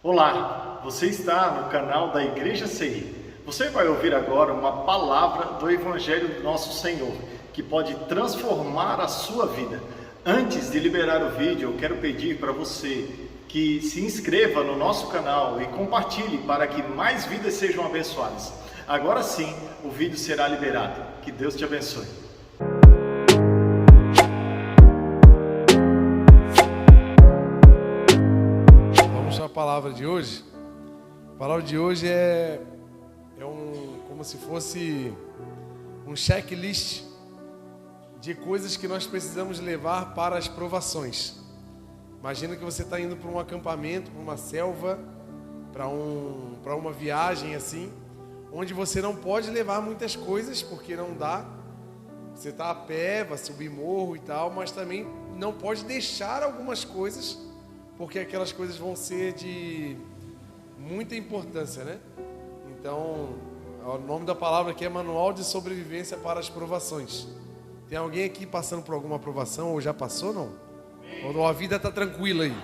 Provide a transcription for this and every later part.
Olá, você está no canal da Igreja CI. Você vai ouvir agora uma palavra do Evangelho do nosso Senhor, que pode transformar a sua vida. Antes de liberar o vídeo, eu quero pedir para você que se inscreva no nosso canal e compartilhe para que mais vidas sejam abençoadas. Agora sim, o vídeo será liberado. Que Deus te abençoe. A palavra de hoje, é como se fosse um checklist de coisas que nós precisamos levar para as provações. Imagina que você está indo para um acampamento, para uma selva, para uma viagem assim, onde você não pode levar muitas coisas porque não dá. Você está a pé, vai subir morro e tal, mas também não pode deixar algumas coisas, porque aquelas coisas vão ser de muita importância, né? Então, o nome da palavra aqui é Manual de Sobrevivência para as Provações. Tem alguém aqui passando por alguma provação ou já passou, não? Ou a vida está tranquila aí?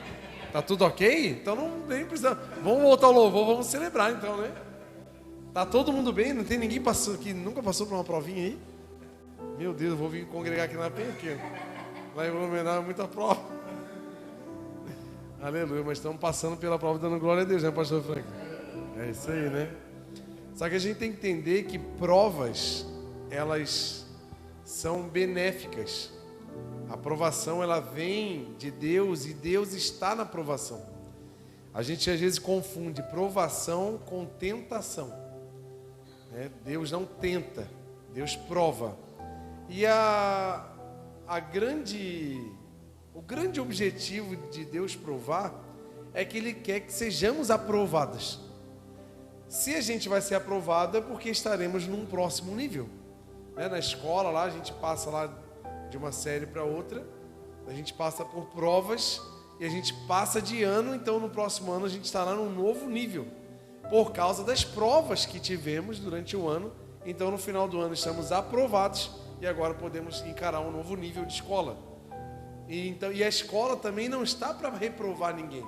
Tá tudo ok? Então não nem precisa. Vamos voltar ao louvor, vamos celebrar então, né? Tá todo mundo bem? Não tem ninguém que nunca passou por uma provinha aí? Meu Deus, eu vou vir congregar aqui na Penha, porque lá em Blumenau é muita prova. Aleluia, mas estamos passando pela prova dando glória a Deus, né, pastor Frank? É isso aí, né? Só que a gente tem que entender que provas, elas são benéficas. A provação, ela vem de Deus e Deus está na provação. A gente às vezes confunde provação com tentação, né? Deus não tenta, Deus prova. E o grande objetivo de Deus provar é que Ele quer que sejamos aprovados. Se a gente vai ser aprovado é porque estaremos num próximo nível, né? Na escola lá a gente passa lá de uma série para outra, a gente passa por provas e a gente passa de ano, então no próximo ano a gente estará num novo nível, por causa das provas que tivemos durante o ano. Então no final do ano estamos aprovados e agora podemos encarar um novo nível de escola. E a escola também não está para reprovar ninguém.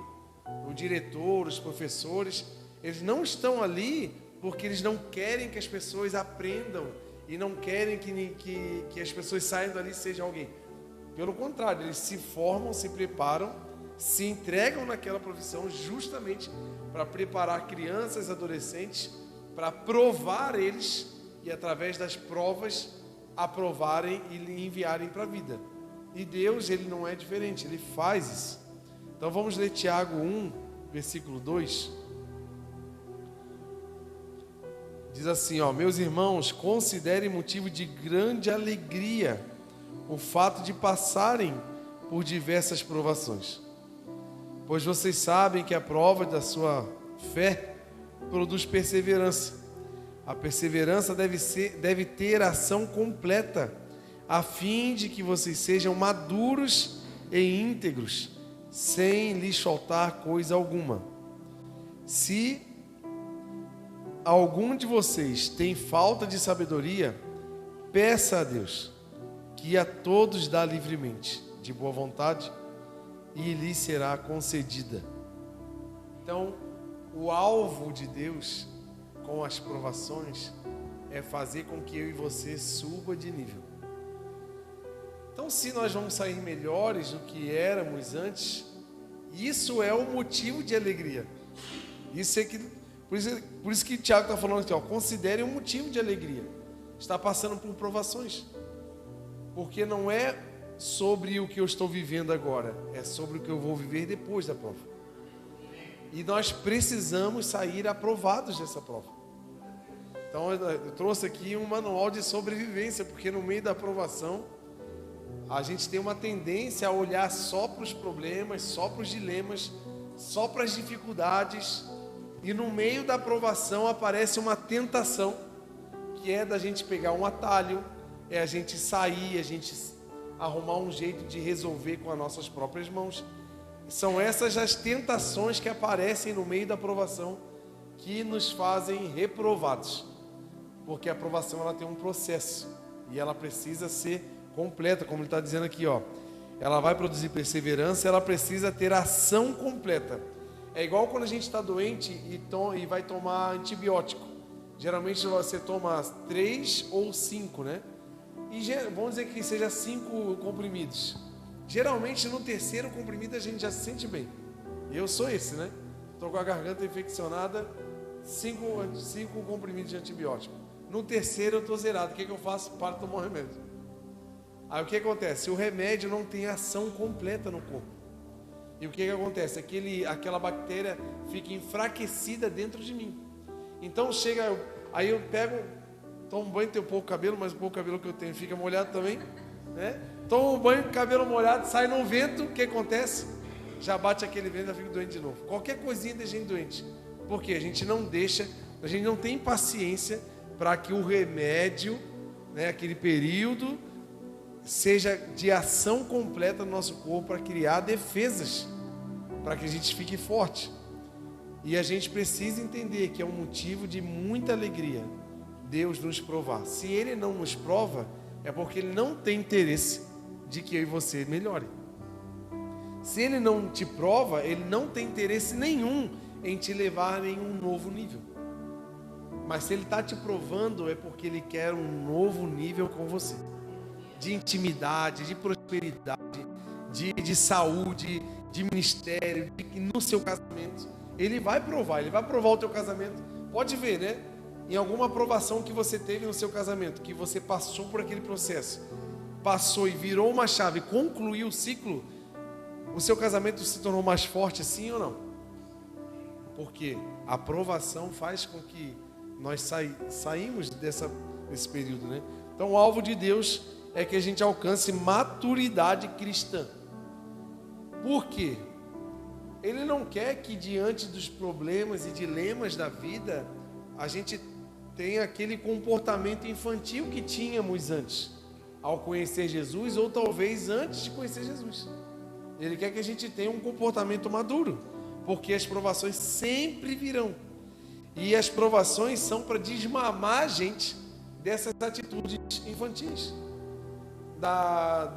O diretor, os professores, eles não estão ali porque eles não querem que as pessoas aprendam e não querem que as pessoas saiam dali e sejam alguém. Pelo contrário, eles se formam, se preparam, se entregam naquela profissão justamente para preparar crianças, adolescentes, para provar eles e através das provas aprovarem e enviarem para a vida. E Deus, Ele não é diferente, Ele faz isso. Então vamos ler Tiago 1, versículo 2. Diz assim, meus irmãos, considerem motivo de grande alegria o fato de passarem por diversas provações. Pois vocês sabem que a prova da sua fé produz perseverança. A perseverança deve ter ação completa, a fim de que vocês sejam maduros e íntegros, sem lhes faltar coisa alguma. Se algum de vocês tem falta de sabedoria, peça a Deus, que a todos dá livremente, de boa vontade, e lhe será concedida. Então, o alvo de Deus com as provações é fazer com que eu e você suba de nível. Então, se nós vamos sair melhores do que éramos antes, isso é o motivo de alegria. Por isso que Tiago está falando aqui, considere um motivo de alegria. Está passando por provações. Porque não é sobre o que eu estou vivendo agora, é sobre o que eu vou viver depois da prova. E nós precisamos sair aprovados dessa prova. Então, eu trouxe aqui um manual de sobrevivência, porque no meio da aprovação, a gente tem uma tendência a olhar só para os problemas, só para os dilemas, só para as dificuldades. E no meio da aprovação aparece uma tentação, que é da gente pegar um atalho, é a gente sair, a gente arrumar um jeito de resolver com as nossas próprias mãos. São essas as tentações que aparecem no meio da aprovação que nos fazem reprovados. Porque a aprovação, ela tem um processo e ela precisa ser completa, como ele está dizendo aqui, Ela vai produzir perseverança, ela precisa ter ação completa. É igual quando a gente está doente e vai tomar antibiótico. Geralmente você toma 3 ou 5, né? E vamos dizer que seja 5 comprimidos. Geralmente no terceiro comprimido a gente já se sente bem. Eu sou esse, né? Estou com a garganta infeccionada, 5 comprimidos de antibiótico. No terceiro eu estou zerado. O que eu faço? Paro de tomar o remédio. Aí o que acontece? O remédio não tem ação completa no corpo. E o que acontece? Aquela bactéria fica enfraquecida dentro de mim. Então aí eu pego, tomo um banho, tenho pouco cabelo, mas o pouco cabelo que eu tenho fica molhado também, né? Tomo um banho, cabelo molhado, sai no vento, o que acontece? Já bate aquele vento, já fico doente de novo. Qualquer coisinha deixa a gente doente. Porque a gente não tem paciência para que o remédio, né, aquele período, seja de ação completa no nosso corpo para criar defesas, para que a gente fique forte. E a gente precisa entender que é um motivo de muita alegria Deus nos provar. Se Ele não nos prova, é porque Ele não tem interesse de que eu e você melhore. Se Ele não te prova, Ele não tem interesse nenhum em te levar a nenhum novo nível. Mas se Ele está te provando, é porque Ele quer um novo nível com você. De intimidade, de prosperidade, de saúde, de ministério, no seu casamento. Ele vai provar o teu casamento. Pode ver, né? Em alguma aprovação que você teve no seu casamento, que você passou por aquele processo, passou e virou uma chave, concluiu o ciclo, o seu casamento se tornou mais forte, sim ou não? Porque a aprovação faz com que nós saímos desse período, né? Então o alvo de Deus é que a gente alcance maturidade cristã. Por quê? Ele não quer que diante dos problemas e dilemas da vida, a gente tenha aquele comportamento infantil que tínhamos antes, ao conhecer Jesus, ou talvez antes de conhecer Jesus. Ele quer que a gente tenha um comportamento maduro, porque as provações sempre virão. E as provações são para desmamar a gente dessas atitudes infantis.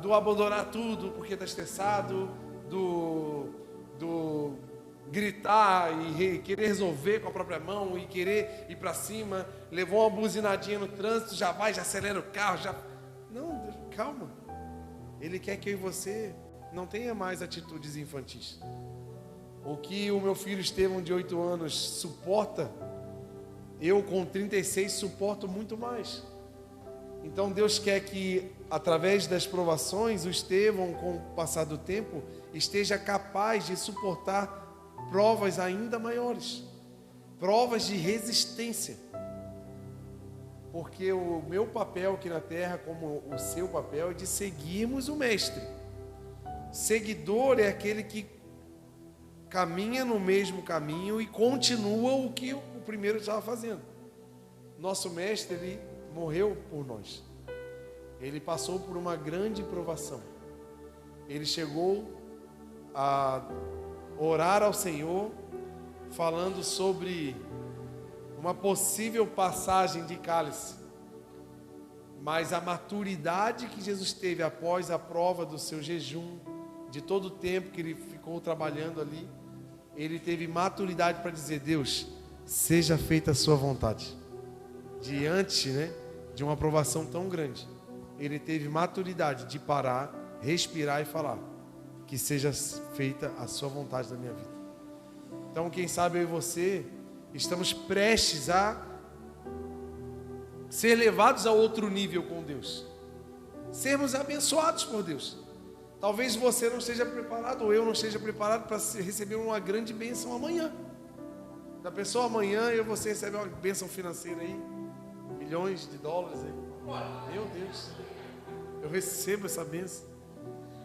Do abandonar tudo porque está estressado, do gritar e querer resolver com a própria mão e querer ir para cima, levou uma buzinadinha no trânsito, já acelera o carro, Não, calma. Ele quer que eu e você não tenha mais atitudes infantis. O que o meu filho Estevão de 8 anos suporta, eu com 36 suporto muito mais. Então Deus quer que através das provações o Estevão, com o passar do tempo, esteja capaz de suportar provas ainda maiores, provas de resistência. Porque o meu papel aqui na terra, como o seu papel, é de seguirmos o Mestre. Seguidor é aquele que caminha no mesmo caminho e continua o que o primeiro estava fazendo. Nosso Mestre, ele morreu por nós. Ele passou por uma grande provação. Ele chegou a orar ao Senhor, falando sobre uma possível passagem de cálice. Mas a maturidade que Jesus teve após a prova do seu jejum, de todo o tempo que ele ficou trabalhando ali, ele teve maturidade para dizer: Deus, seja feita a sua vontade. Diante, de uma aprovação tão grande, ele teve maturidade de parar, respirar e falar: que seja feita a sua vontade na minha vida. Então, quem sabe eu e você estamos prestes a ser levados a outro nível com Deus, sermos abençoados por Deus. Talvez você não esteja preparado, ou eu não esteja preparado para receber uma grande bênção amanhã. Da pessoa amanhã você recebe uma bênção financeira aí, milhões de dólares aí. Meu Deus, eu recebo essa bênção.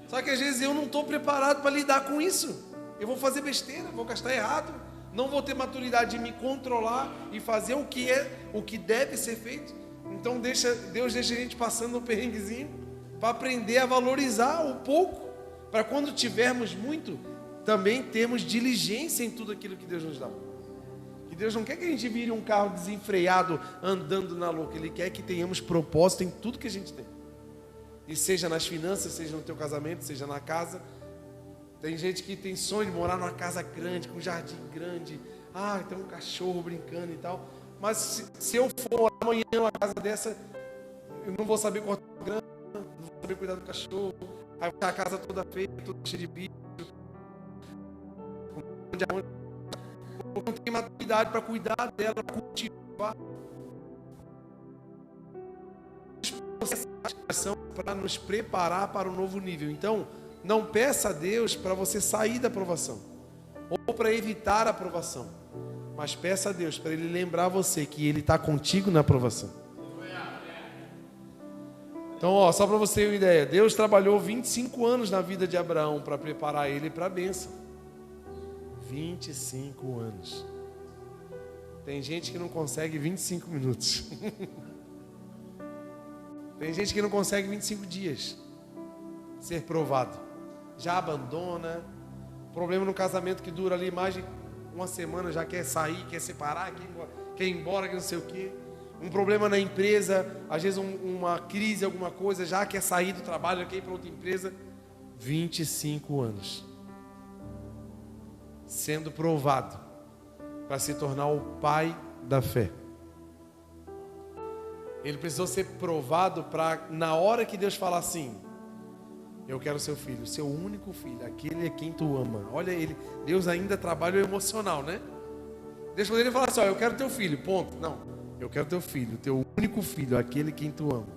Só que às vezes eu não estou preparado para lidar com isso. Eu vou fazer besteira, vou gastar errado, não vou ter maturidade de me controlar e fazer o que deve ser feito. Então Deus deixa a gente passando um perrenguezinho para aprender a valorizar o pouco, para quando tivermos muito, também termos diligência em tudo aquilo que Deus nos dá. Que Deus não quer que a gente vire um carro desenfreado andando na louca. Ele quer que tenhamos propósito em tudo que a gente tem. E seja nas finanças, seja no teu casamento, seja na casa, Tem gente que tem sonho de morar numa casa grande, com um jardim grande. Tem um cachorro brincando e tal. Mas se eu for amanhã numa casa dessa, eu não vou saber cortar grama, não vou saber cuidar do cachorro. Aí vai ficar a casa toda feia, toda cheia de bicho. Não tem maturidade para cuidar dela, para cultivar. São para nos preparar para o novo nível. Então, não peça a Deus para você sair da provação ou para evitar a provação, mas peça a Deus para Ele lembrar você que Ele está contigo na provação. Então, só para você ter uma ideia, Deus trabalhou 25 anos na vida de Abraão para preparar ele para a bênção. 25 anos. Tem gente que não consegue 25 minutos. Tem gente que não consegue 25 dias ser provado. Já abandona. Problema no casamento que dura ali mais de uma semana, já quer sair, quer separar, quer ir embora, que não sei o quê. Um problema na empresa, às vezes uma crise, alguma coisa, já quer sair do trabalho, já quer ir para outra empresa. 25 anos. Sendo provado para se tornar o pai da fé. Ele precisou ser provado para, na hora que Deus falar assim: eu quero seu filho, seu único filho, aquele é quem tu ama. Olha ele, Deus ainda trabalha o emocional, né? Deus poderia falar assim: eu quero teu filho, ponto. Não, eu quero teu filho, teu único filho, aquele quem tu ama.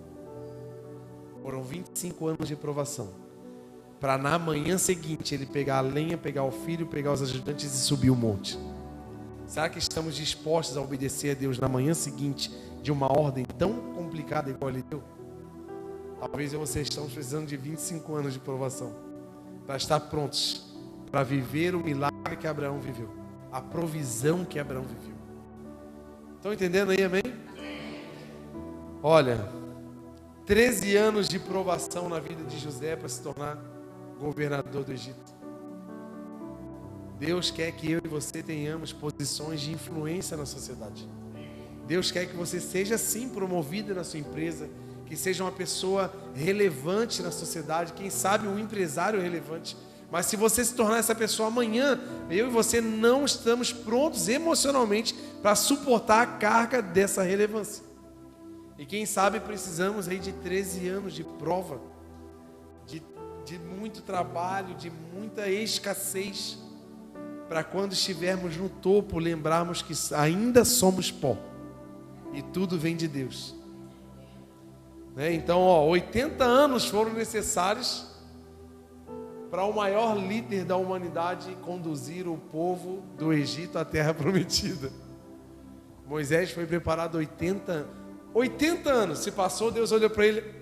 Foram 25 anos de provação, para na manhã seguinte ele pegar a lenha, pegar o filho, pegar os ajudantes e subir o monte. Será que estamos dispostos a obedecer a Deus na manhã seguinte de uma ordem tão complicada igual Ele deu? Talvez eu e você estamos precisando de 25 anos de provação para estar prontos para viver o milagre que Abraão viveu, a provisão que Abraão viveu. Estão entendendo aí, amém? Olha, 13 anos de provação na vida de José para se tornar governador do Egito. Deus quer que eu e você tenhamos posições de influência na sociedade. Deus quer que você seja sim promovido na sua empresa, que seja uma pessoa relevante na sociedade, quem sabe um empresário relevante. Mas se você se tornar essa pessoa amanhã, eu e você não estamos prontos emocionalmente para suportar a carga dessa relevância. E quem sabe precisamos aí de 13 anos de prova, de muito trabalho, de muita escassez, para quando estivermos no topo, lembrarmos que ainda somos pó. E tudo vem de Deus. Então, 80 anos foram necessários para o maior líder da humanidade conduzir o povo do Egito à terra prometida. Moisés foi preparado 80 anos. Se passou, Deus olhou para ele: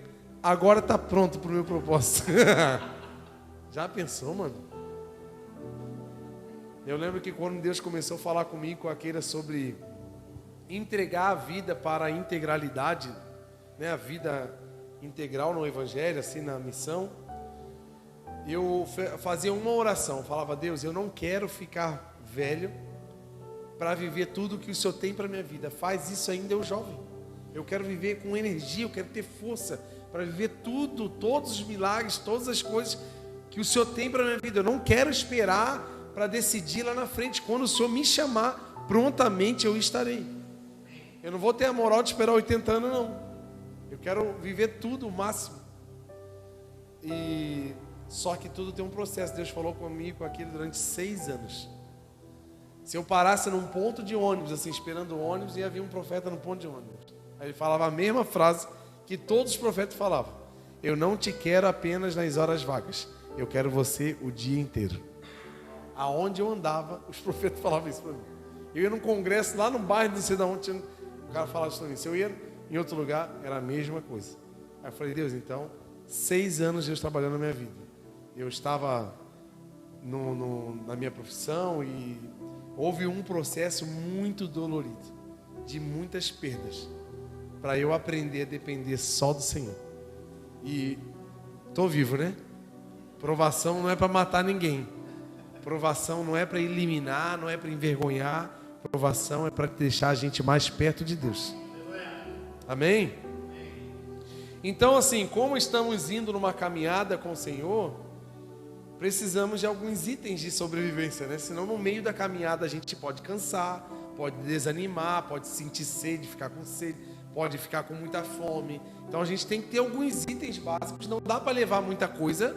agora está pronto para o meu propósito. Já pensou, mano? Eu lembro que quando Deus começou a falar comigo, com aquela sobre entregar a vida para a integralidade, né, a vida integral no Evangelho, assim, na missão, eu fazia uma oração, falava: Deus, eu não quero ficar velho para viver tudo que o Senhor tem para a minha vida. Faz isso ainda eu jovem. Eu quero viver com energia, eu quero ter força para viver tudo, todos os milagres, todas as coisas que o Senhor tem para a minha vida. Eu não quero esperar para decidir lá na frente. Quando o Senhor me chamar, prontamente eu estarei. Eu não vou ter a moral de esperar 80 anos, não. Eu quero viver tudo o máximo. E só que tudo tem um processo. Deus falou comigo com aquilo durante 6 anos. Se eu parasse num ponto de ônibus, assim, esperando o ônibus, ia vir um profeta no ponto de ônibus. Aí ele falava a mesma frase que todos os profetas falavam: eu não te quero apenas nas horas vagas, eu quero você o dia inteiro. Aonde eu andava, os profetas falavam isso para mim. Eu ia num congresso lá no bairro, não sei de onde, o cara falava isso para mim. Se eu ia em outro lugar, era a mesma coisa. Aí eu falei: Deus, então, 6 anos Deus trabalhando na minha vida. Eu estava na minha profissão e houve um processo muito dolorido, de muitas perdas, para eu aprender a depender só do Senhor. E estou vivo, né? Provação não é para matar ninguém. Provação não é para eliminar, não é para envergonhar. Provação é para deixar a gente mais perto de Deus. Amém? Então, assim, como estamos indo numa caminhada com o Senhor, precisamos de alguns itens de sobrevivência, né? Senão no meio da caminhada a gente pode cansar, pode desanimar, pode sentir sede, ficar com sede, pode ficar com muita fome. Então a gente tem que ter alguns itens básicos. Não dá para levar muita coisa,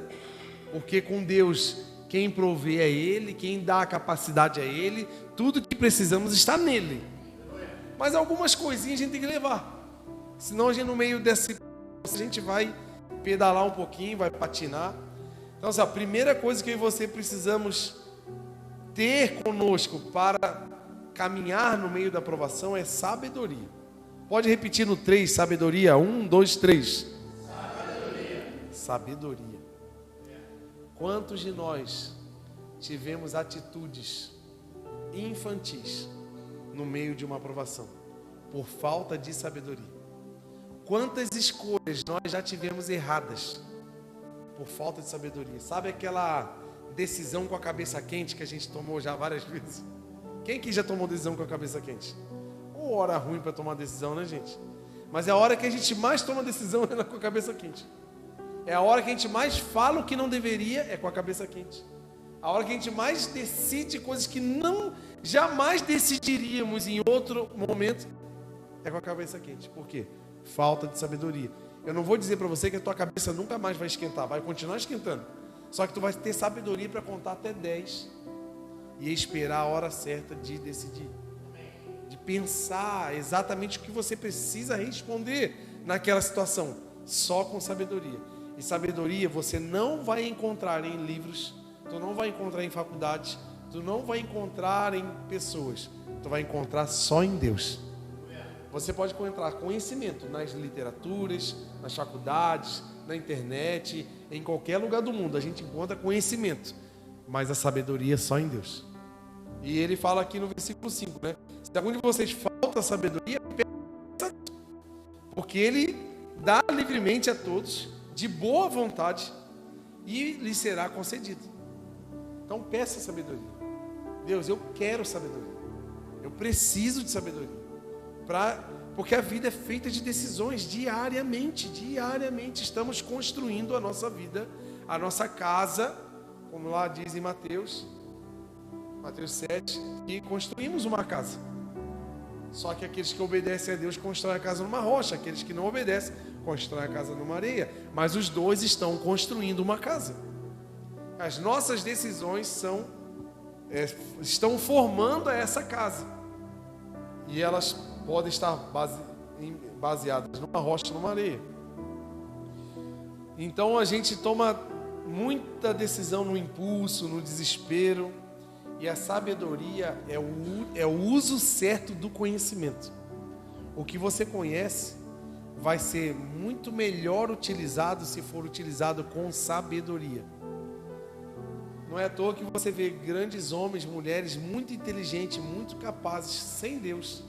porque com Deus quem provê é Ele, quem dá a capacidade é Ele, tudo que precisamos está nele. Mas algumas coisinhas a gente tem que levar, senão a gente no meio desse a gente vai pedalar um pouquinho, vai patinar. Então a primeira coisa que eu e você precisamos ter conosco para caminhar no meio da provação é sabedoria. Pode repetir no 3, sabedoria. 1, 2, 3. Sabedoria. Quantos de nós tivemos atitudes infantis no meio de uma provação por falta de sabedoria? Quantas escolhas nós já tivemos erradas por falta de sabedoria? Sabe aquela decisão com a cabeça quente que a gente tomou já várias vezes? Quem que já tomou decisão com a cabeça quente? Uma hora ruim para tomar decisão, né, gente? Mas é a hora que a gente mais toma decisão é com a cabeça quente. É a hora que a gente mais fala o que não deveria, é com a cabeça quente. A hora que a gente mais decide coisas que não jamais decidiríamos em outro momento, é com a cabeça quente. Por quê? Falta de sabedoria. Eu não vou dizer para você que a tua cabeça nunca mais vai esquentar, vai continuar esquentando. Só que tu vai ter sabedoria para contar até 10 e esperar a hora certa de decidir. De pensar exatamente o que você precisa responder naquela situação, só com sabedoria. E sabedoria você não vai encontrar em livros, tu não vai encontrar em faculdades, tu não vai encontrar em pessoas, tu vai encontrar só em Deus. Você pode encontrar conhecimento nas literaturas, nas faculdades, na internet, em qualquer lugar do mundo a gente encontra conhecimento, mas a sabedoria é só em Deus. E ele fala aqui no versículo 5, né? Se algum de vocês falta sabedoria, peça, porque ele dá livremente a todos, de boa vontade, e lhe será concedido. Então peça sabedoria. Deus, eu quero sabedoria. Eu preciso de sabedoria. Porque a vida é feita de decisões diariamente. Diariamente estamos construindo a nossa vida, a nossa casa, como lá diz em Mateus 7, e construímos uma casa. Só que aqueles que obedecem a Deus constroem a casa numa rocha, aqueles que não obedecem constroem a casa numa areia, mas os dois estão construindo uma casa. As nossas decisões estão formando essa casa, e elas podem estar baseadas numa rocha, numa areia. Então a gente toma muita decisão no impulso, no desespero. E a sabedoria é o uso certo do conhecimento. O que você conhece vai ser muito melhor utilizado se for utilizado com sabedoria. Não é à toa que você vê grandes homens, mulheres muito inteligentes, muito capazes, sem Deus,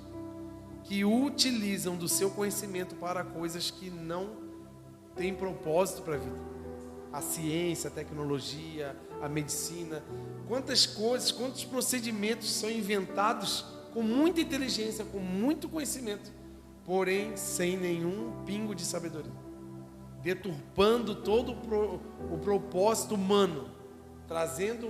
que utilizam do seu conhecimento para coisas que não têm propósito para a vida. A ciência, a tecnologia, a medicina, quantas coisas, quantos procedimentos são inventados com muita inteligência, com muito conhecimento, porém sem nenhum pingo de sabedoria, deturpando todo o propósito humano, trazendo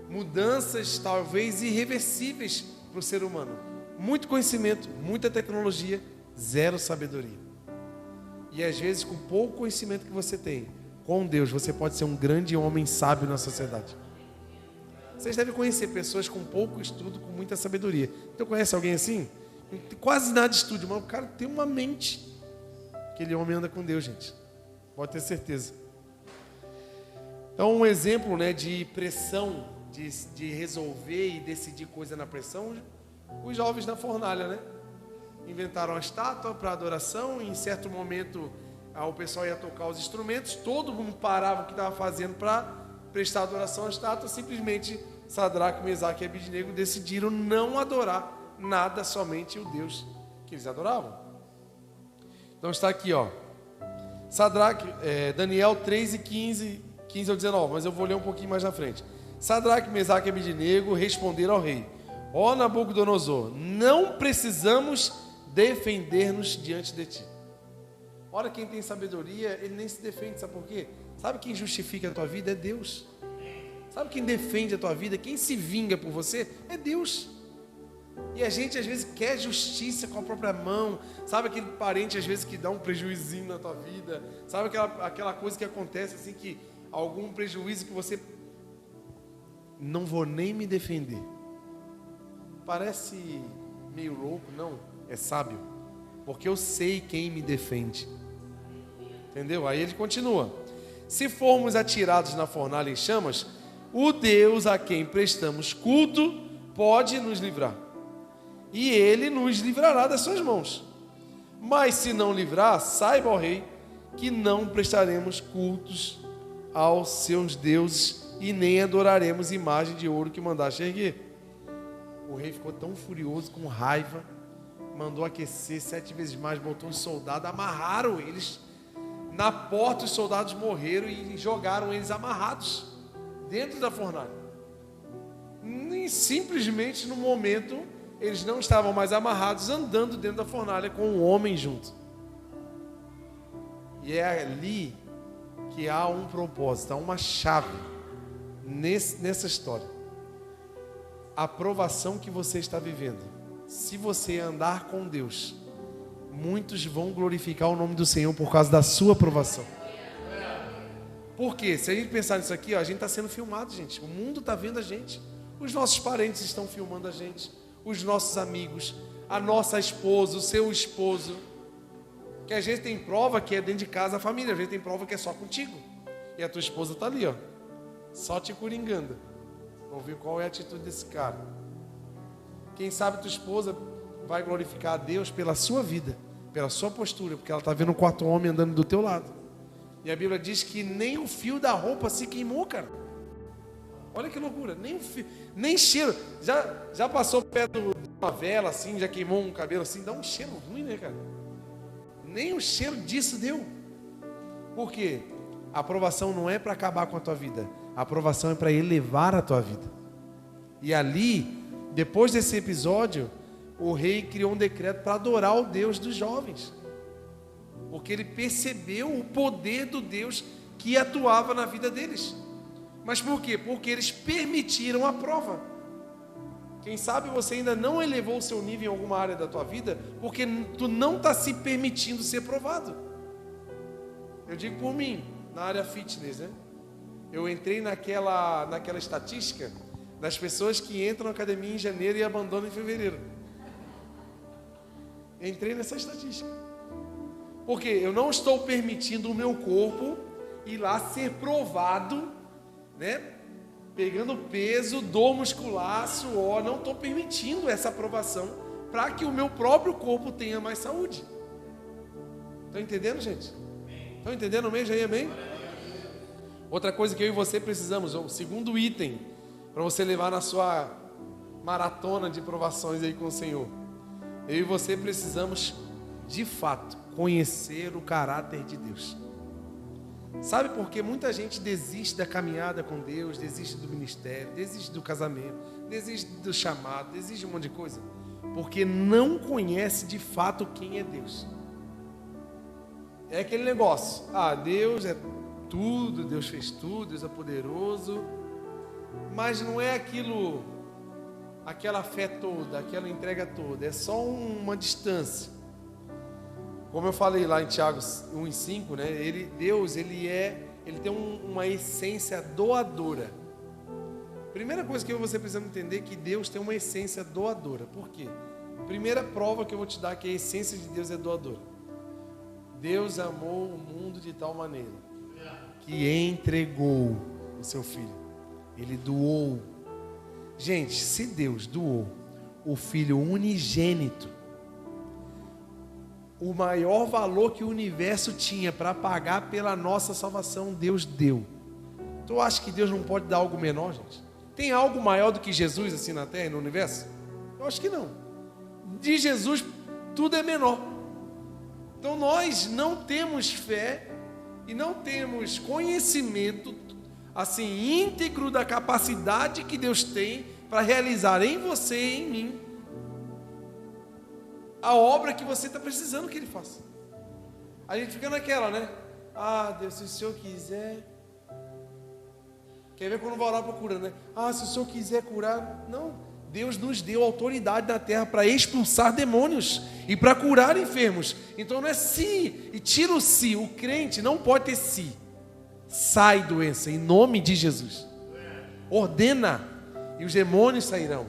mudanças talvez irreversíveis para o ser humano. Muito conhecimento, muita tecnologia, zero sabedoria. E às vezes com pouco conhecimento que você tem, com Deus, você pode ser um grande homem sábio na sociedade. Vocês devem conhecer pessoas com pouco estudo, com muita sabedoria. Então conhece alguém assim? Não tem quase nada de estudo, mas o cara tem uma mente. Aquele homem anda com Deus, gente. Pode ter certeza. Então um exemplo, né, de pressão, de resolver e decidir coisa na pressão, os jovens da fornalha, né? Inventaram a estátua para adoração, e em certo momento o pessoal ia tocar os instrumentos, todo mundo parava o que estava fazendo para prestar adoração à estátua. Simplesmente Sadraque, Mesaque e Abednego decidiram não adorar nada, somente o Deus que eles adoravam. Então está aqui, ó, Sadraque, Daniel 3 e 15 ao 19, mas eu vou ler um pouquinho mais na frente. Sadraque, Mesaque e Abednego responderam ao rei: ó Nabucodonosor, não precisamos defender-nos diante de ti. Ora, quem tem sabedoria, ele nem se defende, sabe por quê? Sabe quem justifica a tua vida? É Deus. Sabe quem defende a tua vida? Quem se vinga por você? É Deus. E a gente às vezes quer justiça com a própria mão. Sabe aquele parente às vezes que dá um prejuízinho na tua vida? Sabe aquela coisa que acontece assim, que algum prejuízo que você... Não vou nem me defender. Parece meio louco, não. É sábio. Porque eu sei quem me defende. Entendeu? Aí ele continua. Se formos atirados na fornalha em chamas, o Deus a quem prestamos culto pode nos livrar. E ele nos livrará das suas mãos. Mas se não livrar, saiba, ó rei, que não prestaremos cultos aos seus deuses e nem adoraremos imagem de ouro que mandaste erguer. O rei ficou tão furioso, com raiva, mandou aquecer 7 vezes mais, botou uns soldados, amarraram eles na porta. Os soldados morreram e jogaram eles amarrados dentro da fornalha. E simplesmente no momento eles não estavam mais amarrados, andando dentro da fornalha com um homem junto. E é ali que há um propósito, há uma chave nessa história. A provação que você está vivendo, se você andar com Deus, muitos vão glorificar o nome do Senhor por causa da sua provação. Por quê? Se a gente pensar nisso aqui, ó, a gente está sendo filmado, gente. O mundo está vendo a gente. Os nossos parentes estão filmando a gente. Os nossos amigos, a nossa esposa, o seu esposo. Que a gente tem prova que é dentro de casa a família. A gente tem prova que é só contigo. E a tua esposa está ali, ó, só te coringando. Vamos ver qual é a atitude desse cara. Quem sabe tua esposa vai glorificar a Deus pela sua vida, pela sua postura, porque ela está vendo 4 homens andando do teu lado. E a Bíblia diz que nem o fio da roupa se queimou, cara. Olha que loucura, nem o fio, nem cheiro. Já passou perto de uma vela assim, já queimou um cabelo assim, dá um cheiro ruim, né, cara? Nem o cheiro disso deu. Por quê? A aprovação não é para acabar com a tua vida. A aprovação é para elevar a tua vida. E ali, depois desse episódio, o rei criou um decreto para adorar o Deus dos jovens. Porque ele percebeu o poder do Deus que atuava na vida deles. Mas por quê? Porque eles permitiram a prova. Quem sabe você ainda não elevou o seu nível em alguma área da tua vida, porque tu não está se permitindo ser provado. Eu digo por mim, na área fitness, né? Eu entrei naquela estatística das pessoas que entram na academia em janeiro e abandonam em fevereiro. Entrei nessa estatística. Porque eu não estou permitindo o meu corpo ir lá ser provado, né? Pegando peso, dor muscular, suor. Não estou permitindo essa aprovação para que o meu próprio corpo tenha mais saúde. Estão entendendo, gente? Estão entendendo mesmo aí, amém? Outra coisa que eu e você precisamos, o segundo item para você levar na sua maratona de provações aí com o Senhor. Eu e você precisamos, de fato, conhecer o caráter de Deus. Sabe por que muita gente desiste da caminhada com Deus, desiste do ministério, desiste do casamento, desiste do chamado, desiste de um monte de coisa? Porque não conhece de fato quem é Deus. É aquele negócio, Deus é tudo, Deus fez tudo, Deus é poderoso, mas não é aquela fé toda, aquela entrega toda, é só uma distância. Como eu falei lá em Tiago 1:5, né? Deus tem uma essência doadora. Primeira coisa que você precisa entender é que Deus tem uma essência doadora. Por quê? Primeira prova que eu vou te dar que a essência de Deus é doadora. Deus amou o mundo de tal maneira que entregou o seu filho. Ele doou. Gente, se Deus doou o filho unigênito, o maior valor que o universo tinha para pagar pela nossa salvação, Deus deu. Tu acha que Deus não pode dar algo menor, gente? Tem algo maior do que Jesus assim na terra e no universo? Eu acho que não. De Jesus tudo é menor. Então nós não temos fé e não temos conhecimento assim íntegro da capacidade que Deus tem para realizar em você e em mim a obra que você está precisando que Ele faça. A gente fica naquela, né? Deus, se o Senhor quiser. Quer ver quando vai orar para cura, né? Ah, se o Senhor quiser curar. Não. Deus nos deu autoridade na terra para expulsar demônios e para curar enfermos. Então não é se, e tira o se. O crente não pode ter se. Sai doença, em nome de Jesus. Ordena, e os demônios sairão.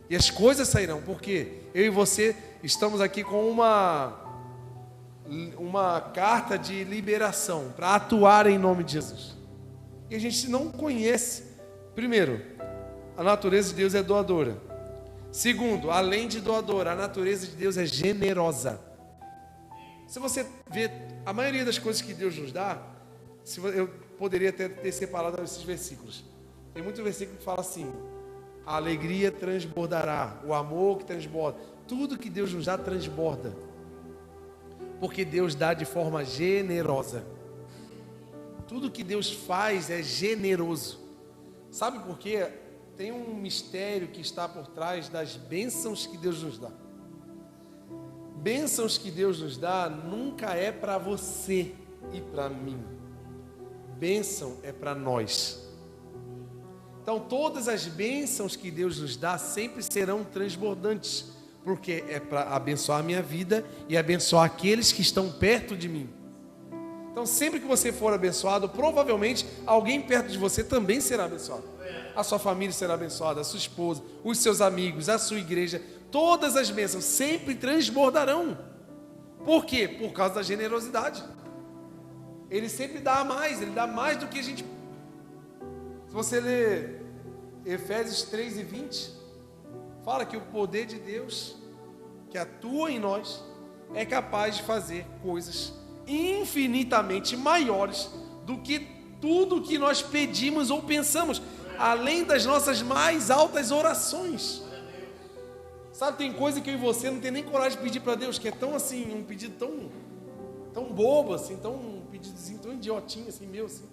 E as coisas sairão. Porque eu e você estamos aqui com uma carta de liberação para atuar em nome de Jesus. E a gente não conhece. Primeiro, a natureza de Deus é doadora. Segundo, além de doadora, a natureza de Deus é generosa. Se você vê a maioria das coisas que Deus nos dá, eu poderia até ter separado esses versículos. Tem muito versículo que fala assim: a alegria transbordará, o amor que transborda. Tudo que Deus nos dá transborda. Porque Deus dá de forma generosa. Tudo que Deus faz é generoso. Sabe por quê? Tem um mistério que está por trás das bênçãos que Deus nos dá. Bênçãos que Deus nos dá nunca é para você e para mim. Bênção é para nós. Então todas as bênçãos que Deus nos dá sempre serão transbordantes, porque é para abençoar a minha vida e abençoar aqueles que estão perto de mim. Então sempre que você for abençoado, provavelmente alguém perto de você também será abençoado. A sua família será abençoada, a sua esposa, os seus amigos, a sua igreja. Todas as bênçãos sempre transbordarão. Por quê? Por causa da generosidade. Ele sempre dá mais, ele dá mais do que a gente... Se você ler Efésios 3:20, fala que o poder de Deus que atua em nós é capaz de fazer coisas infinitamente maiores do que tudo que nós pedimos ou pensamos, além das nossas mais altas orações. Sabe, tem coisa que eu e você não tem nem coragem de pedir para Deus, que é tão assim, um pedido tão bobo assim, um pedidozinho tão idiotinho assim, meu assim.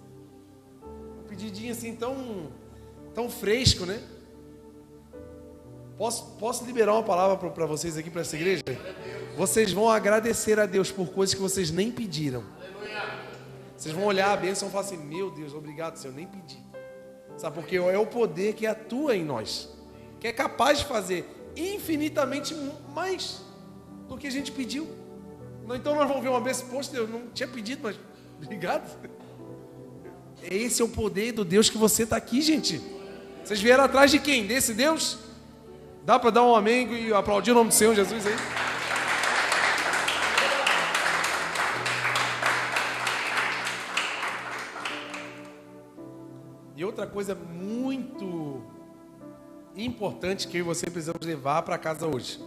Um pedidinho assim tão fresco, né? Posso liberar uma palavra para vocês aqui, para essa igreja? Vocês vão agradecer a Deus por coisas que vocês nem pediram. Vocês vão olhar a bênção e falar assim: meu Deus, obrigado, Senhor, nem pedi. Sabe, porque é o poder que atua em nós, que é capaz de fazer infinitamente mais do que a gente pediu. Então nós vamos ver uma bênção: poxa, Deus, não tinha pedido, mas obrigado. Esse é o poder do Deus que você está aqui, gente. Vocês vieram atrás de quem? Desse Deus? Dá para dar um amém e aplaudir o nome do Senhor Jesus aí? E outra coisa muito importante que eu e você precisamos levar para casa hoje.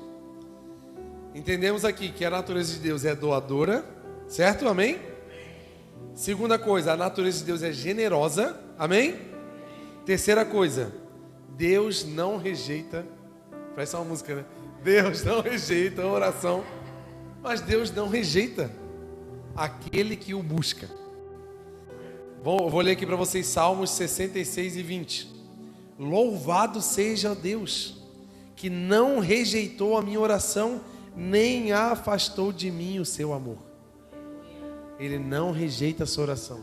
Entendemos aqui que a natureza de Deus é doadora, certo? Amém? Segunda coisa, a natureza de Deus é generosa, amém? Terceira coisa, Deus não rejeita, parece uma música, né? Deus não rejeita a oração, mas Deus não rejeita aquele que o busca. Vou ler aqui para vocês Salmos 66:20. Louvado seja Deus, que não rejeitou a minha oração, nem afastou de mim o seu amor. Ele não rejeita a sua oração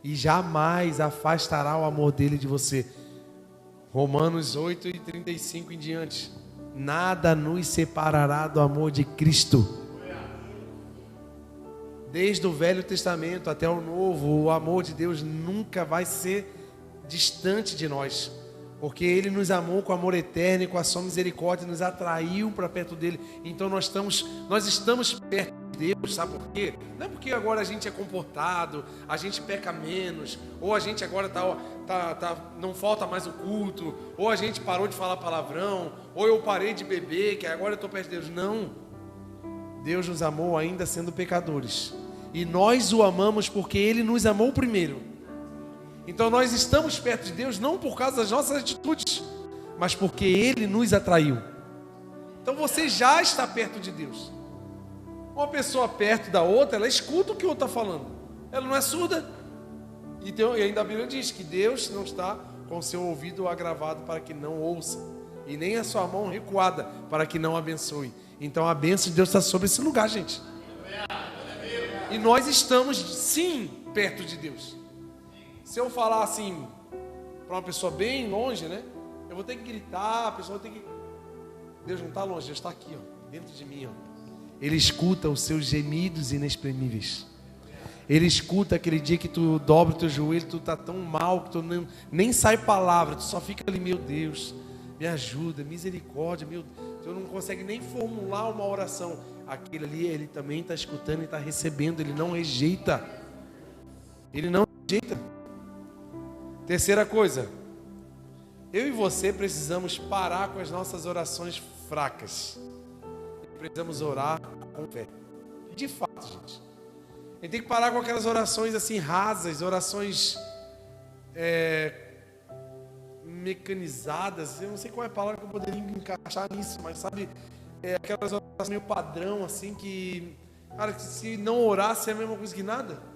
e jamais afastará o amor dele de você. Romanos 8:35 em diante. Nada nos separará do amor de Cristo. Desde o Velho Testamento até o Novo, o amor de Deus nunca vai ser distante de nós, porque Ele nos amou com amor eterno e com a sua misericórdia nos atraiu para perto dEle. Então nós estamos perto de Deus, sabe por quê? Não é porque agora a gente é comportado, a gente peca menos, ou a gente agora não falta mais o culto, ou a gente parou de falar palavrão, ou eu parei de beber, que agora eu estou perto de Deus. Não, Deus nos amou ainda sendo pecadores, e nós o amamos porque Ele nos amou primeiro. Então nós estamos perto de Deus não por causa das nossas atitudes, mas porque Ele nos atraiu. Então você já está perto de Deus. Uma pessoa perto da outra, ela escuta o que o outro está falando, ela não é surda. E ainda a Bíblia diz que Deus não está com o seu ouvido agravado para que não ouça, e nem a sua mão recuada para que não abençoe. Então a bênção de Deus está sobre esse lugar, gente. E nós estamos sim perto de Deus. Se eu falar assim para uma pessoa bem longe, né? Eu vou ter que gritar, a pessoa vai ter que... Deus não está longe, Deus está aqui, ó, dentro de mim, ó. Ele escuta os seus gemidos inexprimíveis. Ele escuta aquele dia que tu dobra o teu joelho, tu tá tão mal que tu nem sai palavra, tu só fica ali, meu Deus, me ajuda, misericórdia, meu Deus. Tu não consegue nem formular uma oração. Aquele ali, ele também está escutando e está recebendo, ele não rejeita. Ele não rejeita. Terceira coisa, eu e você precisamos parar com as nossas orações fracas. Precisamos orar com fé. De fato, gente. A gente tem que parar com aquelas orações assim rasas, orações mecanizadas. Eu não sei qual é a palavra que eu poderia encaixar nisso, mas sabe, aquelas orações meio padrão, assim, que, cara, que se não orasse é a mesma coisa que nada.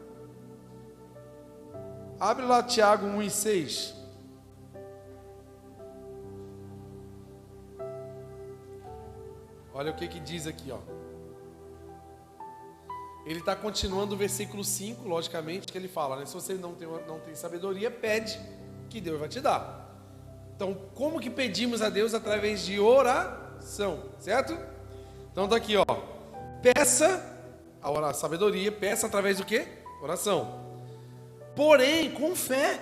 Abre lá Tiago 1:6. Olha o que diz aqui, ó. Ele está continuando o versículo 5, logicamente, que ele fala, né? Se você não tem sabedoria, pede, que Deus vai te dar. Então, como que pedimos a Deus? Através de oração, certo? Então, tá aqui, ó. Peça a sabedoria, peça através do quê? Oração. Porém, com fé.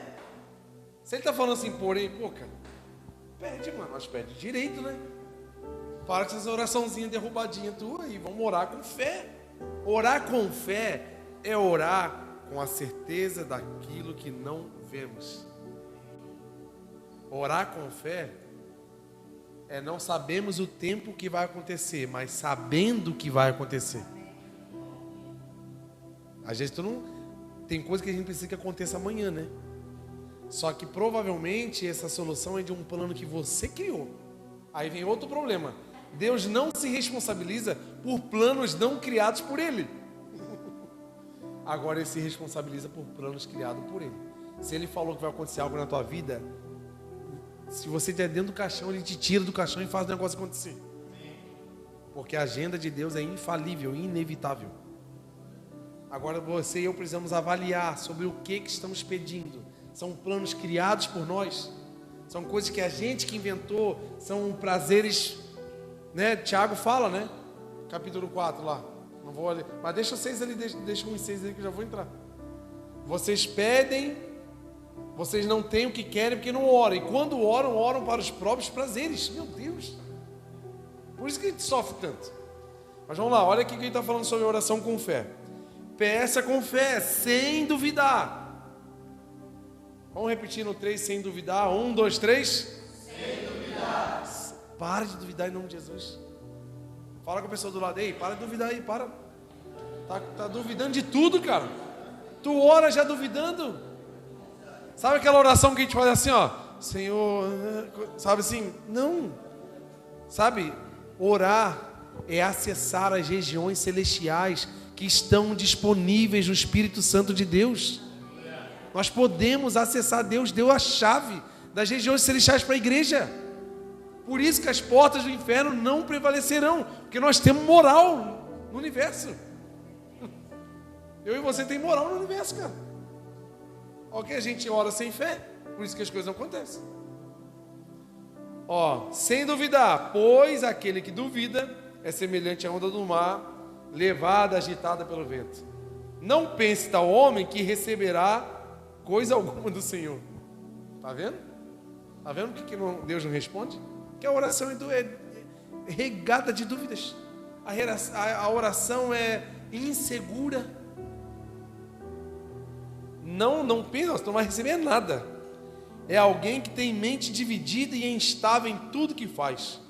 Se ele está falando assim, porém, pô, cara, pede, mano, mas pede direito, né? Para com essa oraçãozinha derrubadinha tua e vamos orar com fé. Orar com fé é orar com a certeza daquilo que não vemos. Orar com fé é não sabemos o tempo que vai acontecer, mas sabendo o que vai acontecer. Às vezes tem coisa que a gente precisa que aconteça amanhã, né? Só que provavelmente essa solução é de um plano que você criou. Aí vem outro problema. Deus não se responsabiliza por planos não criados por Ele. Agora Ele se responsabiliza por planos criados por Ele. Se Ele falou que vai acontecer algo na tua vida, se você estiver dentro do caixão, Ele te tira do caixão e faz o negócio acontecer. Porque a agenda de Deus é infalível, inevitável. Agora você e eu precisamos avaliar sobre o que estamos pedindo. São planos criados por nós? São coisas que a gente que inventou? São prazeres... né? Tiago fala, né? Capítulo 4 lá. Não vou ler. Mas deixa 6 ali, deixa 1 e 6 ali que eu já vou entrar. Vocês pedem, vocês não têm o que querem porque não oram. E quando oram, oram para os próprios prazeres. Meu Deus. Por isso que a gente sofre tanto. Mas vamos lá, olha aqui que ele está falando sobre oração com fé. Peça com fé, sem duvidar. Vamos repetir no 3, sem duvidar. 1, 2, 3. Sem duvidar. Para de duvidar em nome de Jesus. Fala com a pessoa do lado, ei, para de duvidar aí, para. Tá duvidando de tudo, cara. Tu ora já duvidando. Sabe aquela oração que a gente faz assim, ó, Senhor, sabe assim? Não. Sabe, orar é acessar as regiões celestiais que estão disponíveis no Espírito Santo de Deus. Nós podemos acessar, Deus deu a chave das regiões celestiais para a igreja. Por isso que as portas do inferno não prevalecerão, porque nós temos moral no universo. Eu e você tem moral no universo, cara. Olha que a gente ora sem fé, por isso que as coisas não acontecem. Ó, sem duvidar, pois aquele que duvida é semelhante à onda do mar, levada, agitada pelo vento. Não pense tal homem que receberá coisa alguma do Senhor. Tá vendo? Tá vendo por que Deus não responde? Que a oração é regada de dúvidas. A oração é insegura. Não pensa, você não vai receber nada. É alguém que tem mente dividida e é instável em tudo que faz.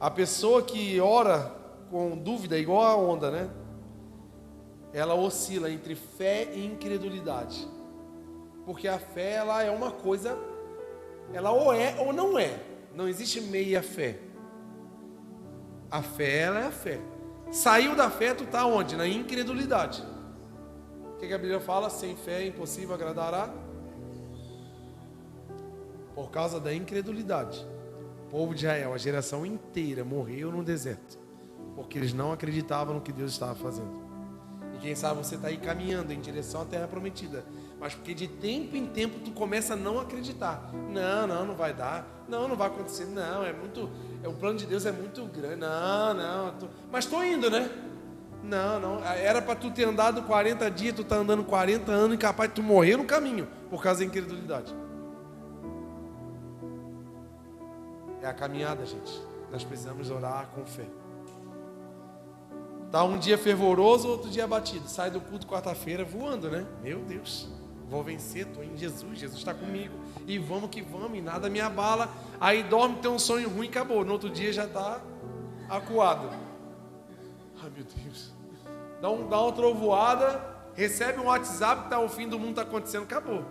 A pessoa que ora com dúvida, igual a onda, né? Ela oscila entre fé e incredulidade. Porque a fé, ela é uma coisa, ela ou é ou não é. Não existe meia fé. A fé, ela é a fé. Saiu da fé, tu está onde? Na incredulidade. O que a Bíblia fala? Sem fé é impossível agradar a... Por causa da incredulidade. O povo de Israel, a geração inteira, morreu no deserto. Porque eles não acreditavam no que Deus estava fazendo. E quem sabe você está aí caminhando em direção à terra prometida. mas porque de tempo em tempo tu começa a não acreditar. Não vai dar. Não vai acontecer. Não, o plano de Deus é muito grande. Mas estou indo, né? Não. Era para tu ter andado 40 dias, tu tá andando 40 anos e capaz de tu morrer no caminho por causa da incredulidade. É a caminhada, gente. Nós precisamos orar com fé. Tá um dia fervoroso, outro dia abatido. Sai do culto quarta-feira voando, né? Meu Deus, vou vencer, estou em Jesus, Jesus está comigo. E vamos que vamos, e nada me abala. Aí dorme, tem um sonho ruim, acabou. No outro dia já está acuado. Ai, meu Deus. Dá uma trovoada, recebe um WhatsApp, tá, o fim do mundo está acontecendo, acabou.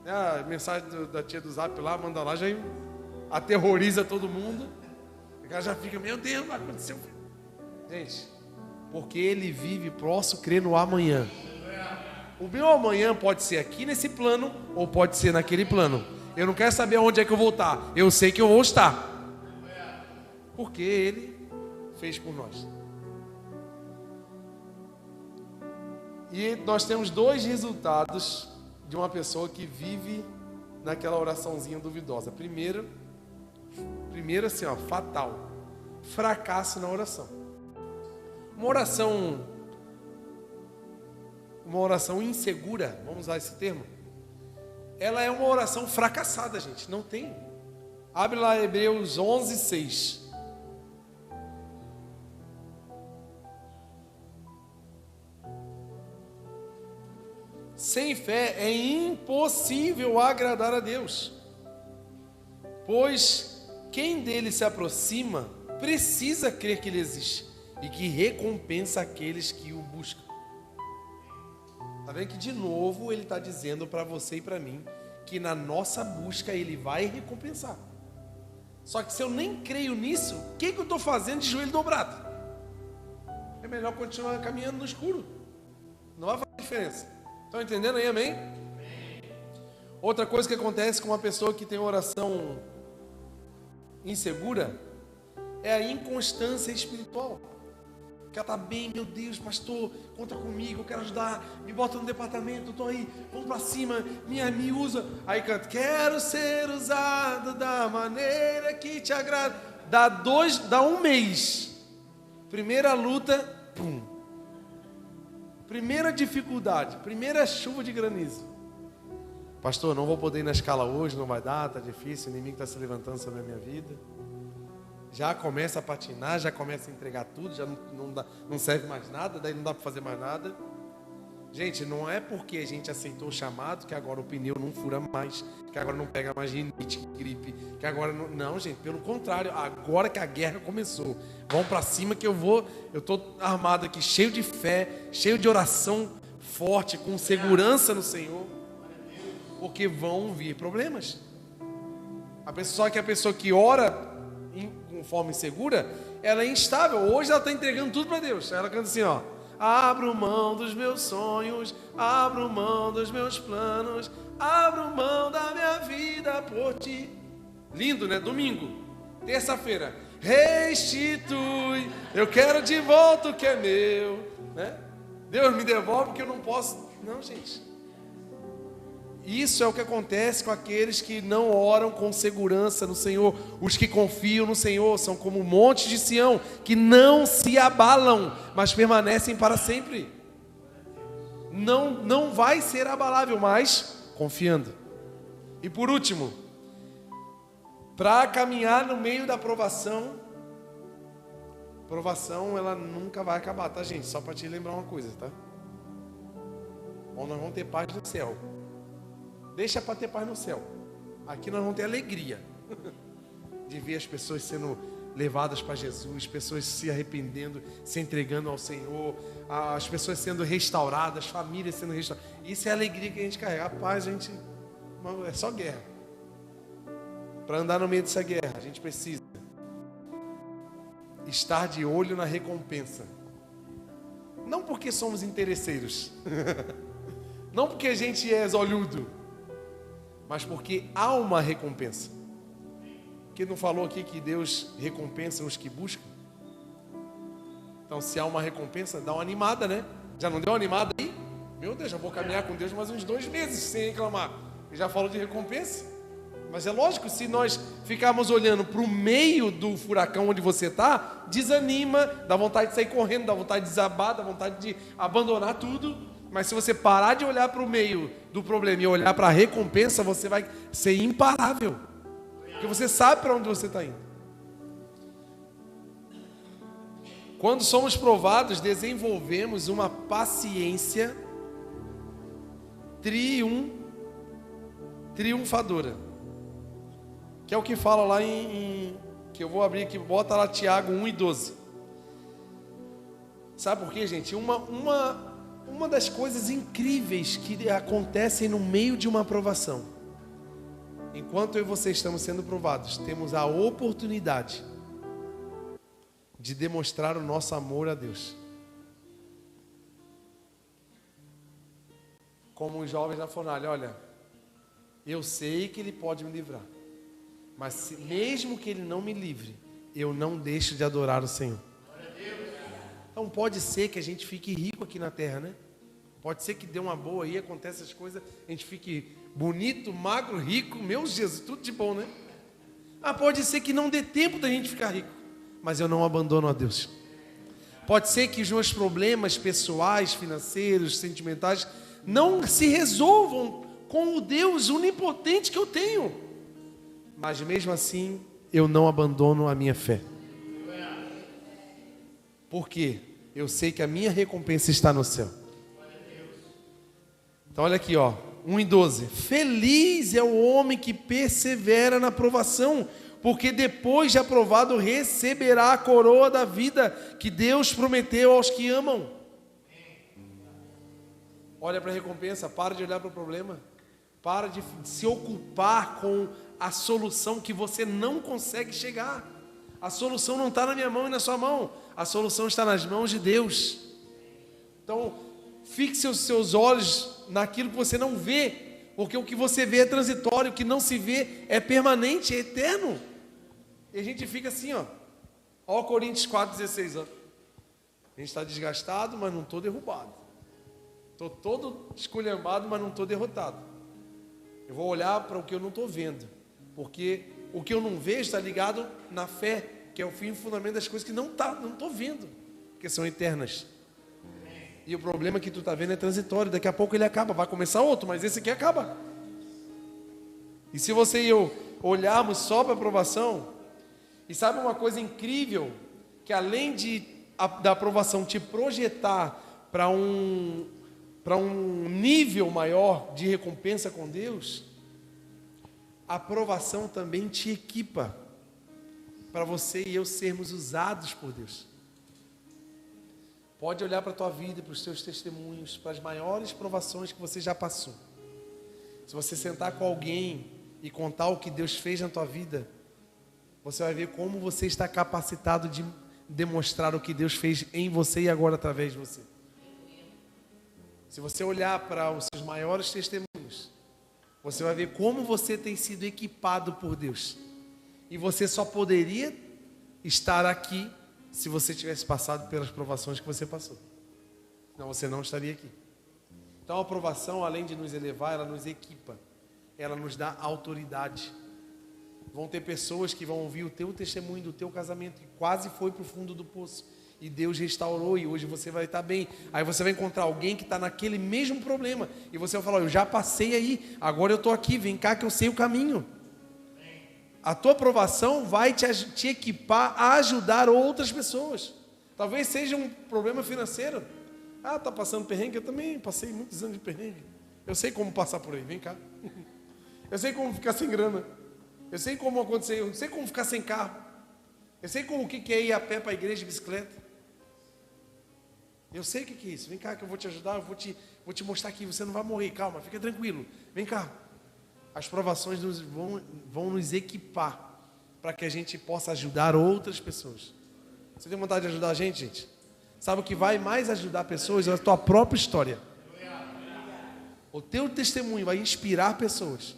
A mensagem da tia do Zap lá, manda lá, já aterroriza todo mundo. O cara já fica, meu Deus, vai acontecer. Gente, porque ele vive próximo, crê no amanhã. O meu amanhã pode ser aqui nesse plano, ou pode ser naquele plano. Eu não quero saber onde é que eu vou estar. Eu sei que eu vou estar. Porque ele fez por nós. E nós temos 2 resultados de uma pessoa que vive naquela oraçãozinha duvidosa. Primeiro assim, fatal. Fracasso na oração. Uma oração insegura, vamos usar esse termo. Ela é uma oração fracassada, gente. Não tem. Abre lá Hebreus 11:6. Sem fé é impossível agradar a Deus, pois quem dele se aproxima precisa crer que ele existe e que recompensa aqueles que o buscam. Está vendo que de novo ele está dizendo para você e para mim que na nossa busca ele vai recompensar. Só que se eu nem creio nisso, o que eu estou fazendo de joelho dobrado? É melhor continuar caminhando no escuro. Não vai fazer diferença. Estão entendendo aí, amém? Outra coisa que acontece com uma pessoa que tem oração insegura é a inconstância espiritual. Que ela está bem, meu Deus, pastor, conta comigo, eu quero ajudar, me bota no departamento, estou aí, vamos para cima, me usa. Aí canta, quero ser usado da maneira que te agrada. Dá um mês, primeira luta, pum. Primeira dificuldade, primeira chuva de granizo. Pastor, não vou poder ir na escala hoje, não vai dar, está difícil, o inimigo está se levantando sobre a minha vida. Já começa a patinar, já começa a entregar tudo, já não serve mais nada, daí não dá para fazer mais nada. Gente, não é porque a gente aceitou o chamado que agora o pneu não fura mais, que agora não pega mais rinite, gripe, que agora não... Não, gente, pelo contrário, agora que a guerra começou, vamos para cima que eu estou armado aqui, cheio de fé, cheio de oração forte, com segurança no Senhor, porque vão vir problemas. Só que a pessoa que ora com forma insegura, ela é instável. Hoje ela está entregando tudo para Deus. Ela canta assim, abro mão dos meus sonhos, abro mão dos meus planos, abro mão da minha vida por ti. Lindo, né? Domingo, terça-feira, restitui, eu quero de volta o que é meu, né? Deus me devolve porque eu não posso. Não, gente. Isso é o que acontece com aqueles que não oram com segurança no Senhor. Os que confiam no Senhor são como montes de Sião, que não se abalam, mas permanecem para sempre. Não vai ser abalável, mas confiando. E por último, para caminhar no meio da provação ela nunca vai acabar, tá, gente? Só para te lembrar uma coisa, tá? Bom, nós vamos ter paz no céu. Deixa para ter paz no céu. Aqui nós vamos ter alegria de ver as pessoas sendo levadas para Jesus, pessoas se arrependendo, se entregando ao Senhor, as pessoas sendo restauradas, famílias sendo restauradas. Isso é a alegria que a gente carrega. A paz, é só guerra. Para andar no meio dessa guerra, a gente precisa estar de olho na recompensa. Não porque somos interesseiros, não porque a gente é olhudo, mas porque há uma recompensa. Porque não falou aqui que Deus recompensa os que buscam? Então, se há uma recompensa, dá uma animada, né? Já não deu uma animada aí? Meu Deus, já vou caminhar com Deus mais uns 2 meses sem reclamar. Ele já falou de recompensa. Mas é lógico, se nós ficarmos olhando para o meio do furacão onde você está, desanima, dá vontade de sair correndo, dá vontade de desabar, dá vontade de abandonar tudo. Mas se você parar de olhar para o meio do problema e olhar para a recompensa, você vai ser imparável. Porque você sabe para onde você está indo. Quando somos provados, desenvolvemos uma paciência triunfadora. Que é o que fala lá que eu vou abrir aqui, bota lá Tiago 1:12. Sabe por quê, gente? Uma das coisas incríveis que acontecem no meio de uma aprovação. Enquanto eu e você estamos sendo provados, temos a oportunidade de demonstrar o nosso amor a Deus. Como os jovens da Fornalha, olha, eu sei que Ele pode me livrar. Mas mesmo que Ele não me livre, eu não deixo de adorar o Senhor. Então pode ser que a gente fique rico aqui na terra, né? Pode ser que dê uma boa aí, acontece as coisas, a gente fique bonito, magro, rico, meu Jesus, tudo de bom, né? Pode ser que não dê tempo da gente ficar rico, mas eu não abandono a Deus. Pode ser que os meus problemas pessoais, financeiros, sentimentais, não se resolvam com o Deus onipotente que eu tenho. Mas mesmo assim, eu não abandono a minha fé. Por quê? Eu sei que a minha recompensa está no céu. Então olha aqui, 1:12. Feliz é o homem que persevera na provação, porque depois de aprovado receberá a coroa da vida que Deus prometeu aos que amam. Olha para a recompensa, para de olhar para o problema. Para de se ocupar com a solução que você não consegue chegar. A solução não está na minha mão e na sua mão. A solução está nas mãos de Deus. Então, fixe os seus olhos naquilo que você não vê, porque o que você vê é transitório, o que não se vê é permanente, é eterno. E a gente fica assim, Olha o Coríntios 4:16, A gente está desgastado, mas não estou derrubado. Estou todo esculhambado, mas não estou derrotado. Eu vou olhar para o que eu não estou vendo, porque o que eu não vejo está ligado na fé, que é o fim e o fundamento das coisas que não estou vendo, porque são eternas. E o problema que tu está vendo é transitório, daqui a pouco ele acaba, vai começar outro, mas esse aqui acaba. E se você e eu olharmos só para a aprovação, e sabe uma coisa incrível, que além da aprovação te projetar para um nível maior de recompensa com Deus, a aprovação também te equipa para você e eu sermos usados por Deus. Pode olhar para a tua vida, para os teus testemunhos, para as maiores provações que você já passou. Se você sentar com alguém e contar o que Deus fez na tua vida, você vai ver como você está capacitado de demonstrar o que Deus fez em você e agora através de você. Se você olhar para os seus maiores testemunhos, você vai ver como você tem sido equipado por Deus. E você só poderia estar aqui se você tivesse passado pelas provações que você passou. Senão você não estaria aqui. Então a aprovação, além de nos elevar, ela nos equipa. Ela nos dá autoridade. Vão ter pessoas que vão ouvir o teu testemunho do teu casamento, que quase foi para o fundo do poço. E Deus restaurou e hoje você vai estar bem. Aí você vai encontrar alguém que está naquele mesmo problema. E você vai falar, eu já passei aí, agora eu estou aqui, vem cá que eu sei o caminho. A tua aprovação vai te equipar a ajudar outras pessoas. Talvez seja um problema financeiro. Está passando perrengue? Eu também passei muitos anos de perrengue. Eu sei como passar por aí, vem cá. Eu sei como ficar sem grana. Eu sei como acontecer, eu sei como ficar sem carro. Eu sei como o que é ir a pé para a igreja de bicicleta. Eu sei o que é isso. Vem cá que eu vou te ajudar, eu vou te mostrar aqui. Você não vai morrer, calma, fica tranquilo. Vem cá. As provações vão nos equipar para que a gente possa ajudar outras pessoas. Você tem vontade de ajudar a gente, gente? Sabe o que vai mais ajudar pessoas? É a tua própria história. O teu testemunho vai inspirar pessoas.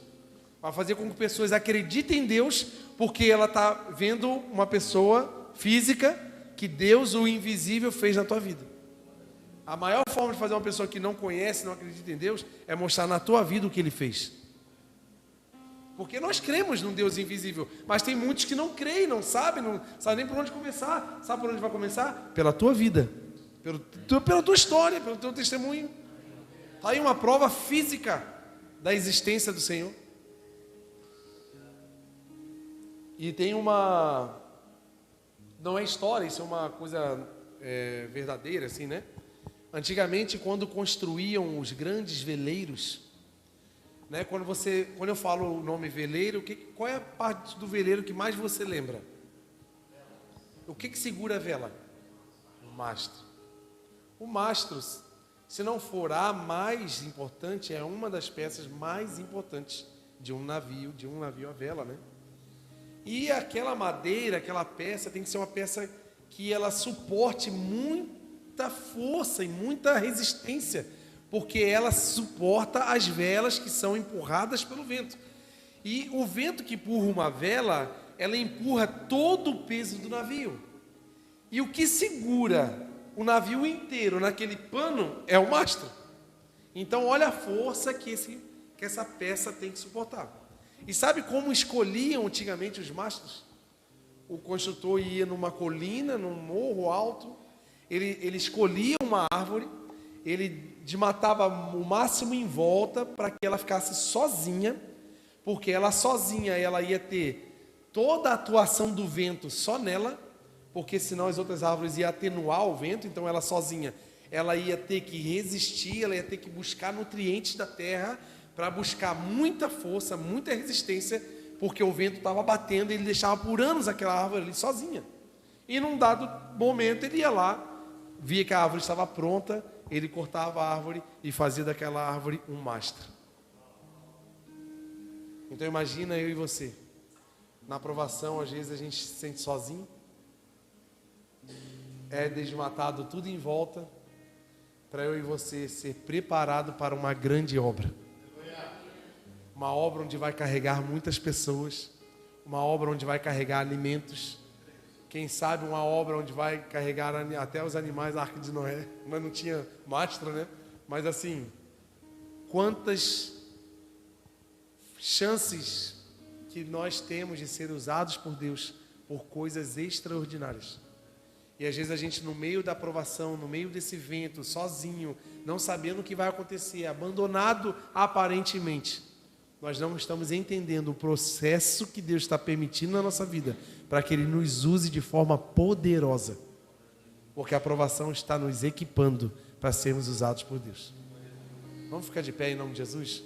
Vai fazer com que pessoas acreditem em Deus, porque ela está vendo uma pessoa física que Deus, o invisível, fez na tua vida. A maior forma de fazer uma pessoa que não conhece, não acredita em Deus, é mostrar na tua vida o que Ele fez. Porque nós cremos num Deus invisível, mas tem muitos que não creem, não sabem nem por onde começar. Sabe por onde vai começar? Pela tua vida, pela tua história, pelo teu testemunho. Está aí uma prova física da existência do Senhor. E tem uma... Não é história, isso é uma coisa verdadeira, assim, né? Antigamente, quando construíam os grandes veleiros, né? Quando eu falo o nome veleiro, qual é a parte do veleiro que mais você lembra? O que segura a vela? O mastro. O mastro, se não for a mais importante, é uma das peças mais importantes de um navio a vela, né? E aquela madeira, aquela peça, tem que ser uma peça que ela suporte muita força e muita resistência, porque ela suporta as velas que são empurradas pelo vento. E o vento que empurra uma vela, ela empurra todo o peso do navio. E o que segura o navio inteiro naquele pano é o mastro. Então olha a força que essa peça tem que suportar. E sabe como escolhiam antigamente os mastros? O construtor ia numa colina, num morro alto, ele escolhia uma árvore, ele desmatava o máximo em volta para que ela ficasse sozinha, porque ela sozinha ela ia ter toda a atuação do vento só nela, porque senão as outras árvores iam atenuar o vento, então ela sozinha, ela ia ter que resistir, ela ia ter que buscar nutrientes da terra, para buscar muita força, muita resistência, porque o vento estava batendo e ele deixava por anos aquela árvore ali sozinha. E num dado momento ele ia lá, via que a árvore estava pronta, ele cortava a árvore e fazia daquela árvore um mastro. Então imagina eu e você, na aprovação às vezes a gente se sente sozinho, é desmatado tudo em volta, para eu e você ser preparado para uma grande obra. Uma obra onde vai carregar muitas pessoas, uma obra onde vai carregar alimentos, quem sabe uma obra onde vai carregar até os animais da Arca de Noé, mas não tinha mastro, né? Mas assim, quantas chances que nós temos de ser usados por Deus por coisas extraordinárias. E às vezes a gente no meio da aprovação, no meio desse vento, sozinho, não sabendo o que vai acontecer, abandonado aparentemente, nós não estamos entendendo o processo que Deus está permitindo na nossa vida, para que Ele nos use de forma poderosa. Porque a aprovação está nos equipando para sermos usados por Deus. Vamos ficar de pé em nome de Jesus?